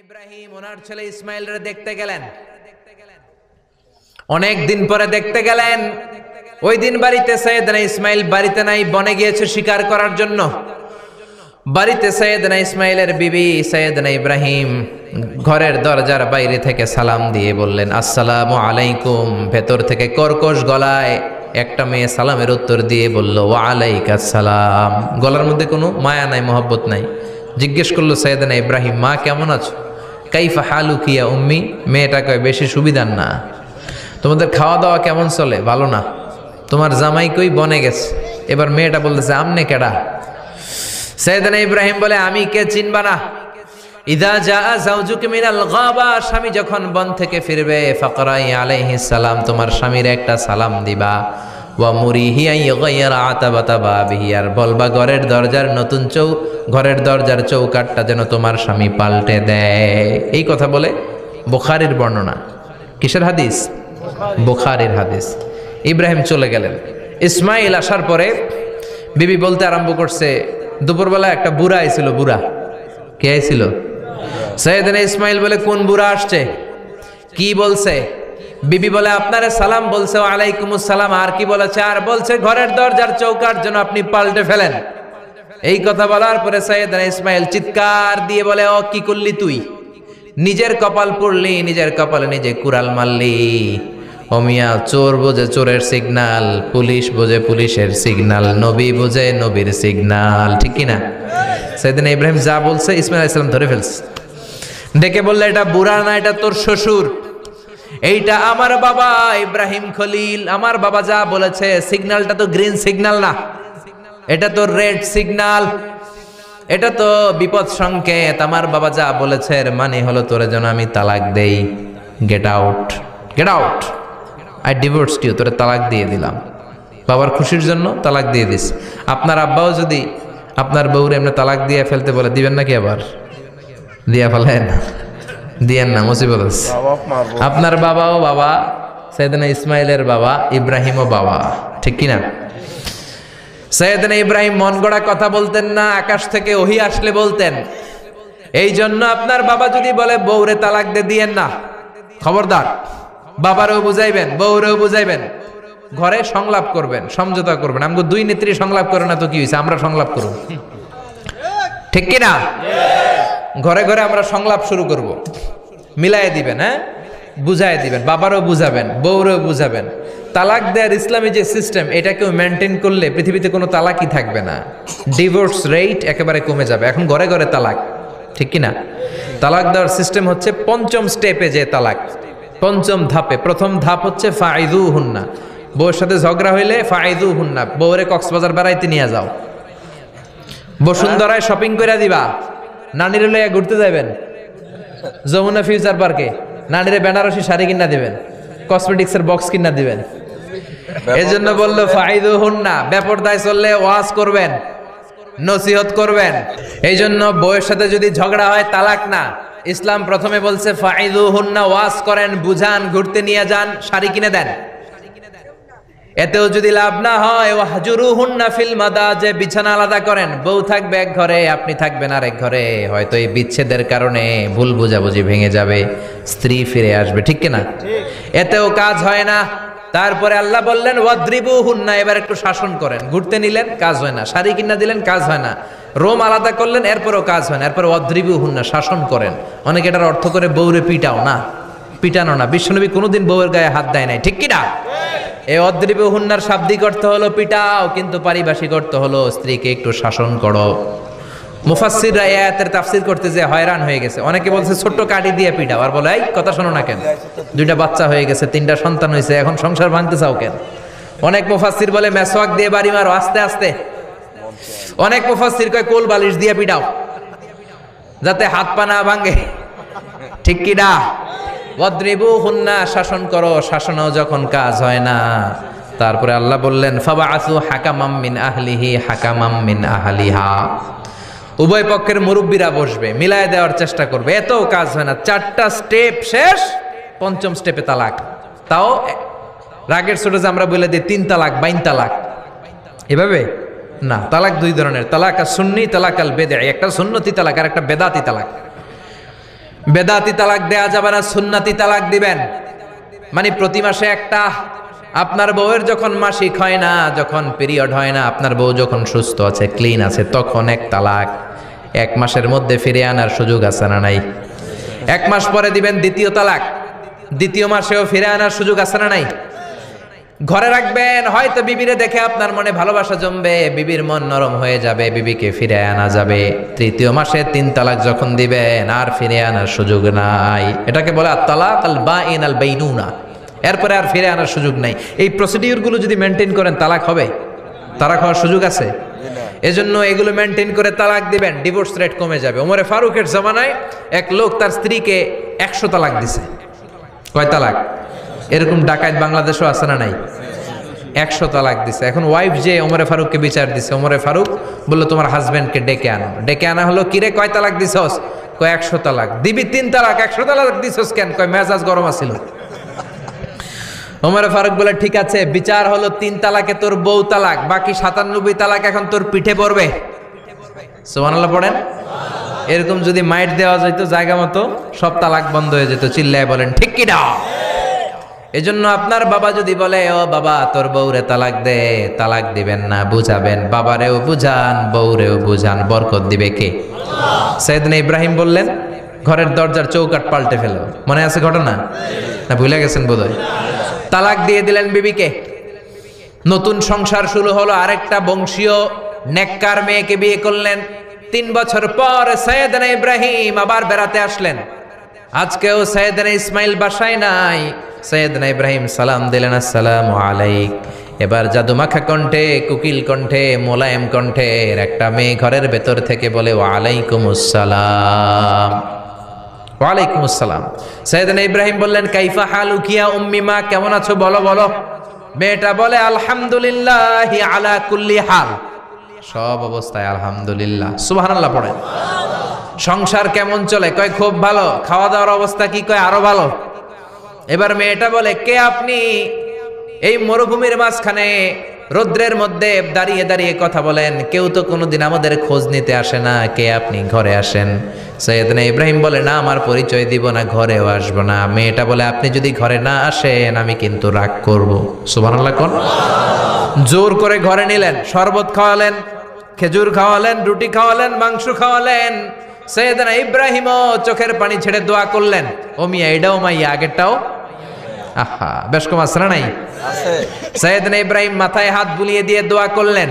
ইব্রাহিম ওনার ছেলে ইসমাইলরে দেখতে গেলেন। অনেক দিন পরে দেখতে গেলেন। ওই দিন বাড়িতে সাইয়েদনা ইসমাইল বাড়িতে নাই, বনে গিয়েছে শিকার করার জন্য। বাড়িতে সাইয়েদনা ইসমাইলের বিবি সাইয়েদনা ইব্রাহিম ঘরের দরজার বাইরে থেকে সালাম দিয়ে বললেন, আসসালামু আলাইকুম। ভেতর থেকে কর্কশ গলায় একটা মেয়ে সালামের উত্তর দিয়ে বলল, ওয়া আলাইকাস সালাম। গলার মধ্যে কোনো মায়া নাই, মহব্বত নাই। জিজ্ঞেস করলো সাইয়েদনা ইব্রাহিম, মা কেমন আছো? কাইফা হালুকি ইয়া উম্মি। মেয়েটা কয়, বেশি সুবিধার না। তোমাদের খাওয়া দাওয়া কেমন চলে? ভালো না। তোমার জামাই কই? বনে গেছে। এবার মেয়েটা বলতেছে, আমনে কেডা? সাইয়েদনা ইব্রাহিম বলে, আমি কে চিনবা না? ইদা জাআ যাওজুকা মিনাল গাবা, স্বামী যখন বন থেকে ফিরবে, ফাকরাই আলাইহিস সালাম, তোমার স্বামীর একটা সালাম দিবা। ওয়া মুরিহি আন ইগাইরা আতাবাতা বাবিহি, আর বলবা ঘরের দরজার চৌকাটটা যেন তোমার স্বামী পাল্টে দেয়। এই কথা বলে বুখারীর বর্ণনা। কিসের হাদিস? বুখারীর হাদিস। ইব্রাহিম চলে গেলেন। ইসমাইল আসার পরে বিবি বলতে আরম্ভ করছে, দুপুরবেলা একটা বুড়া আইছিল। বুড়া কে আইছিল? সাইয়েদনা ইসমাইল বলে, কোন বুড়া আসছে? কি বলছে? বিবি বলে, আপনারে সালাম বলছে। ওয়া আলাইকুমুস সালাম। আর কি বলেছে? আর বলছে ঘরের দরজার চৌকাট যেন আপনি পাল্টে ফেলেন। এই কথা বলার পরে সাইয়েদনা ইসমাইল চিৎকার দিয়ে বলে, ও কি করলি তুই? নিজের কপাল পুড়লি, নিজের কপালে নিজে কুড়াল মারলি। ও মিয়া, চোর বোঝে চোরের সিগনাল, পুলিশ বোঝে পুলিশের সিগনাল, নবী বোঝে নবীর সিগনাল। ঠিক কিনা? সাইয়েদনা ইব্রাহিম যা বলছে ইসমাইল আলাইহিস সালাম ধরে ফেলছে। ডেকে বললে, এটা বুড়া না, এটা তোর শ্বশুর। এইটা আমার বাবা ইব্রাহিম খলিল। আমার বাবা যা বলেছে, সিগন্যালটা তো গ্রিন সিগন্যাল না, এটা তো রেড সিগন্যাল, এটা তো বিপদ সংকেত। আমার বাবা যা বলেছে এর মানে হলো তোরে যেন আমি তালাক দেই। Get out, get out, I divorced you. তোরে তালাক দিয়ে দিলাম। বাবার খুশির জন্য তালাক দিয়ে দিস। আপনার আব্বাও যদি আপনার বউরে এমনি তালাক দিয়ে ফেলতে বলে, দিবেন নাকি? আবার দিয়া ফেলেন, দিয়েন না, মুসিবত আছে। আপনার বাবাও বাবা, সাইয়েদনা ইসমাইলের বাবা, ইব্রাহিমও বাবা। ঠিক কিনা? সাইয়েদনা ইব্রাহিম মন গড়া কথা বলতেন না, আকাশ থেকে ওহী আসলে বলতেন। এই জন্য আপনার বাবা যদি বলে বউরে তালাক দিয়েন না, খবরদার। বাবারেও বুঝাইবেন, বউরেও বুঝাইবেন, ঘরে সংলাপ করবেন, সমঝোতা করবেন। আমাকে দুই নেত্রী সংলাপ করে না তো কি হয়েছে, আমরা সংলাপ করব। ঠিক কিনা? ঘরে ঘরে আমরা সংলাপ শুরু করব। মিলাই দিবেন, হ্যাঁ, বুঝাই দিবেন, বাবারও বুঝাবেন, বউরেও বুঝাবেন। তালাক দেওয়ার ইসলামী যে সিস্টেম, এটাকেও মেনটেন করলে পৃথিবীতে কোনো তালাকই থাকবে না। ডিভোর্স রেট একেবারে কমে যাবে। এখন ঘরে ঘরে তালাক। ঠিক কিনা? তালাক দেওয়ার সিস্টেম হচ্ছে পঞ্চম স্টেপে যে তালাক, পঞ্চম ধাপে। প্রথম ধাপ হচ্ছে ফাইদুহুন্না। বউয়ের সাথে ঝগড়া হইলে ফাইদুহুন্না, বউরে কক্সবাজার বেড়াইতে নিয়ে যাও, বসুন্ধরায় শপিং করে দিবা, নানিরে লইয়া ঘুরতে যাবেন, যমুনা ফিউচার পার্কে নানিরে বেনারসি শাড়ি কিনা দিবেন, কসমেটিক্সের বক্স কিনা দিবেন। এই জন্য বললো ফাইদুহুন্না। বেপরদায় চললে ওয়াজ করবেন, নসিহত করবেন। এই জন্য বউয়ের সাথে যদি ঝগড়া হয় তালাক না। ইসলাম প্রথমে বলছে ফাইদুহুন্না, ওয়াজ করেন, বুঝান, ঘুরতে নিয়ে যান, শাড়ি কিনে দেন। এতেও যদি লাভ না হয়, ওয়াহজুরুহুন্না ফিল মাদাজি, বিছানা আলাদা করেন। বউ থাকবে এক ঘরে, আপনি থাকবেন আরেক ঘরে। হয়তো এই বিচ্ছেদের কারণে ভুল বোঝাবুঝি ভেঙে যাবে, স্ত্রী ফিরে আসবে। ঠিক কিনা? এতেও কাজ হয় না। তারপরে আল্লাহ বললেন ওয়াদ্রিবুহুন্না, এবার একটু শাসন করেন। ঘুরতে নিলেন, কাজ হয় না। শাড়ি কিনা দিলেন, কাজ হয় না। রোম আলাদা করলেন, এরপরেও কাজ হয় না। এরপর ওয়াদ্রিবুহুন্না, শাসন করেন। অনেকে এটার অর্থ করে বউরে পিটাও না, পিটানো না। বিশ্বনবী কোনোদিন বউয়ের গায়ে হাত দেয় নাই। ঠিক কিনা? এই অদ্রিবুহুন্নার শাব্দিক অর্থ হলো পিটাও, কিন্তু পারিভাষিক অর্থ হলো স্ত্রীকে একটু শাসন করো। মুফাসসিররা এই আয়াতের তাফসীর করতে যে হয়রান হয়ে গেছে। অনেকে বলছে ছোট্ট কাঠি দিয়ে পিটাও, আর বলে এই কথা শোনো না কেন? দুইটা বাচ্চা হয়ে গেছে, 3টা সন্তান হয়েছে, এখন সংসার ভাঙতে চাও কেন? অনেক মুফাসসির বলে মেসওয়াক দিয়ে বাড়ি মারো আস্তে আস্তে। অনেক মুফাসসির কয় কোল বালিশ দিয়ে পিটাও, যাতে হাত পা না ভাঙে। ঠিক কি না? ওয়াদ্রিবুহুন্না, শাসন করো। শাসনও যখন কাজ হয় না, তারপরে আল্লাহ বললেন ফাবাআসু হাকামাম মিন আহলিহি হাকামাম মিন আহলিহা। উভয় পক্ষের মুরব্বীরা বসবে, মিলায় দেওয়ার চেষ্টা করবে। এতেও কাজ হয় না। 4টা স্টেপ শেষ, পঞ্চম স্টেপে তালাক। তাও রাগের ছোট যে আমরা বলে দিই 3 তালাক, 22 তালাক, এভাবে না। তালাক 2 ধরনের, তালাক আর সুন্নি, তালাক আল বেদঈ। একটা সুন্নতি তালাক আর একটা বেদাতি তালাক। বেদাতি তালাক দেয়া যাবে না, সুন্নাতি তালাক দিবেন। মানে প্রতি মাসে একটা, আপনার বউয়ের যখন মাসিক হয় না, যখন পিরিয়ড হয় না, আপনার বউ যখন সুস্থ আছে, ক্লিন আছে, তখন এক তালাক। 1 মাসের মধ্যে ফিরে আনার সুযোগ আছে না নাই? 1 মাস পরে দিবেন দ্বিতীয় তালাক, দ্বিতীয় মাসেও ফিরে আনার সুযোগ আছে না নাই? ঘরে রাখবেন, হয়তো বিবিরে দেখে আপনার মনে ভালোবাসা জমবে, বিবির মন নরম হয়ে যাবে, বিবিকে ফিরে আনা যাবে। তৃতীয় মাসে 3 তালাক যখন দিবেন, আর ফিরে আনার সুযোগ নাই। এটাকে বলে আত-তালাক আল-বাইন আল-বাইনুনা। এরপরে আর ফিরে আনার সুযোগ নাই। এই প্রসিডিউরগুলো যদি মেনটেন করেন, তালাক হবে? তালাক হওয়ার সুযোগ আছে? এজন্য এগুলো মেনটেন করে তালাক দিবেন, ডিভোর্স রেট কমে যাবে। ওমরে ফারুকের জামানায় এক লোক তার স্ত্রীকে 100 তালাক দিছে। কয় তালাক? এরকম ডাকাত বাংলাদেশও আছে না নাই? 100 তালাক দিছে। এখন ওয়াইফ যে ওমরে ফারুককে বিচার দিছে, ওমরে ফারুক বললো তোমার হাজবেন্ডকে ডেকে আনো। ডেকে আনা হলো, কিরে কয় তালাক দিছস? কয় 100 তালাক। দিবি 3 তালাক, 100 তালাক দিছস কেন? কয় মেজাজ গরম আছিল। ওমরে ফারুক বলে ঠিক আছে, বিচার হলো 3 তালাকে তোর বউ তালাক, বাকি 97 তালাক এখন তোর পিঠে পড়বে। সুবহানাল্লাহ পড়েন। এরকম যদি মাইট দেওয়া যেত জায়গা মতো, সব তালাক বন্ধ হয়ে যেত। চিল্লায় বলেন ঠিক কি না? এজন্য আপনার বাবা যদি বলে ও বাবা তোর বউরে তালাক দে, তালাক দিবেন না, বুঝাবেন। বাবারেও বুঝান, বউরেও বুঝান, বরকত দিবে কে? সাইয়েদনা ইব্রাহিম বললেন ঘরের দরজার চৌকাঠ পাল্টে ফেলো। মনে আছে ঘটনা? না ভুলে গেছেন বোধহয়? তালাক দিয়ে দিলেন বিবিকে। নতুন সংসার শুরু হলো। আরেকটা বংশীয় নেককার মেয়েকে বিয়ে করলেন। 3 বছর পর সাইয়েদনা ইব্রাহিম আবার বেড়াতে আসলেন। আজকেও সাইয়েদনা ইসমাইল বাসায় নাই। সাইয়েদনা ইব্রাহিম সালাম দিলেন, আসসালামু আলাইক। এবার জাদুমাখা কণ্ঠে, কুকিল কণ্ঠে, মোলায়েম কণ্ঠের একটা মেয়ে ঘরের ভেতর থেকে বলে ওয়ালাইকুমুস সালাম। ওয়ালাইকুমুস সালাম। সাইয়েদনা ইব্রাহিম বললেন কাইফা হালুকি ইয়া উম্মি, মা কেমন আছো বলো বলো। মেয়েটা বলে আলহামদুলিল্লাহি আলা কুল্লি হাল, সব অবস্থায় আলহামদুলিল্লাহ। সুবহানাল্লাহ পড়েন। সংসার কেমন চলে? কয় খুব ভালো। খাওয়া দাওয়ার অবস্থা কি? কয় আরো ভালো। এবার মেয়েটা বলে কে আপনি? এই মরুভূমির মাঝখানে রৌদ্রের মধ্যে দাঁড়িয়ে দাঁড়িয়ে কথা বলেন, কেউ তো কোনোদিন আমাদের খোঁজ নিতে আসে না, কে আপনি? ঘরে আসেন। সাইয়েদনা ইব্রাহিম বলে না, আমার পরিচয় দিব না, ঘরেও আসবো না। মেয়েটা বলে আপনি যদি ঘরে না আসেন আমি কিন্তু রাগ করব। সুবহানাল্লাহ কোন। জোর করে ঘরে নিলেন, শরবত খাওয়ালেন, খেজুর খাওয়ালেন, রুটি খাওয়ালেন, মাংস খাওয়ালেন। সাইয়েদনা ইব্রাহিমও চোখের পানি ছেড়ে দোয়া করলেন, ও মিয়া এটাও মাইয়া আগেরটাও। আহা, বেশ কম আছে না নাই? সাইয়েদনা ইব্রাহিম মাথায় হাত বুলিয়ে দিয়ে দোয়া করলেন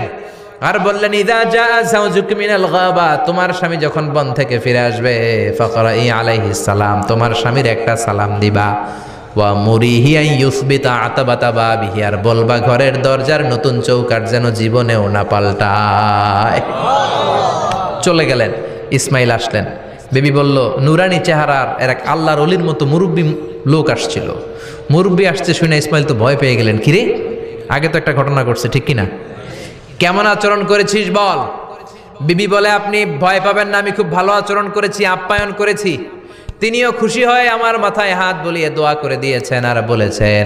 আর বললেন ইদা জা যাওজুক মিনাল গাবা, তোমার স্বামী যখন বন থেকে ফিরে আসবে, ফাকরাই আলাইহিস সালাম, তোমার স্বামীর একটা সালাম দিবা। ওয়া মুরিহি আন ইউসবিতা আতাবাতা বাবিহি, আর বলবা ঘরের দরজার নতুন চৌকাঠ যেন জীবনেও না পাল্টায়। চলে গেলেন। ইসমাইল আসলেন। বেবি বলল নুরানি চেহারার এক আল্লাহর ওলির মতো মুরব্বী লোক আসছিল। মুরব্বী আসছে শুনে ইসমাইল তো ভয় পেয়ে গেলেন। কিরে, আগে তো একটা ঘটনা ঘটছে, ঠিক কিনা? কেমন আচরণ করেছিস বল। বিবি বলে আপনি ভয় পাবেন না, আমি খুব ভালো আচরণ করেছি, আপ্যায়ন করেছি। তিনিও খুশি হয়ে আমার মাথায় হাত বুলিয়ে দোয়া করে দিয়েছেন আর বলেছেন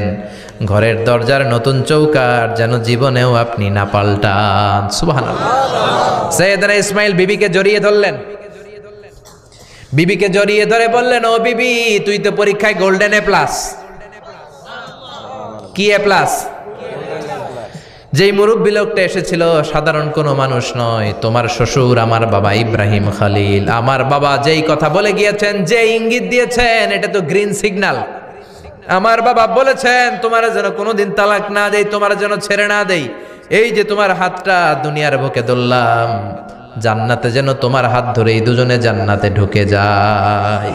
ঘরের দরজার নতুন চৌকাঠ যেন জীবনেও আপনি না পাল্টান। সুবহানাল্লাহ। সাইয়েদনা ইসমাইল বিবিকে জড়িয়ে ধরলেন। বিবিকে জড়িয়ে ধরে বললেন ও বিবি, তুই তো পরীক্ষায় গোল্ডেন এ প্লাস। কি এ প্লাস? যেই মুরব্বী লোকটা এসেছিল সাধারণ কোনো মানুষ নয়, তোমার শ্বশুর আমার বাবা ইব্রাহিম খালিল। আমার বাবা যেই কথা বলে গিয়েছেন, যে ইঙ্গিত দিয়েছেন, এটা তো গ্রিন সিগন্যাল। আমার বাবা বলেছেন তোমার যেন কোনোদিন তালাক না দেই, তোমার যেন ছেড়ে না দেই। এই যে তোমার হাতটা দুনিয়ার বুকে ধরলাম, জান্নাতে যেন তোমার হাত ধরেই দুজনে জান্নাতে ঢুকে যায়।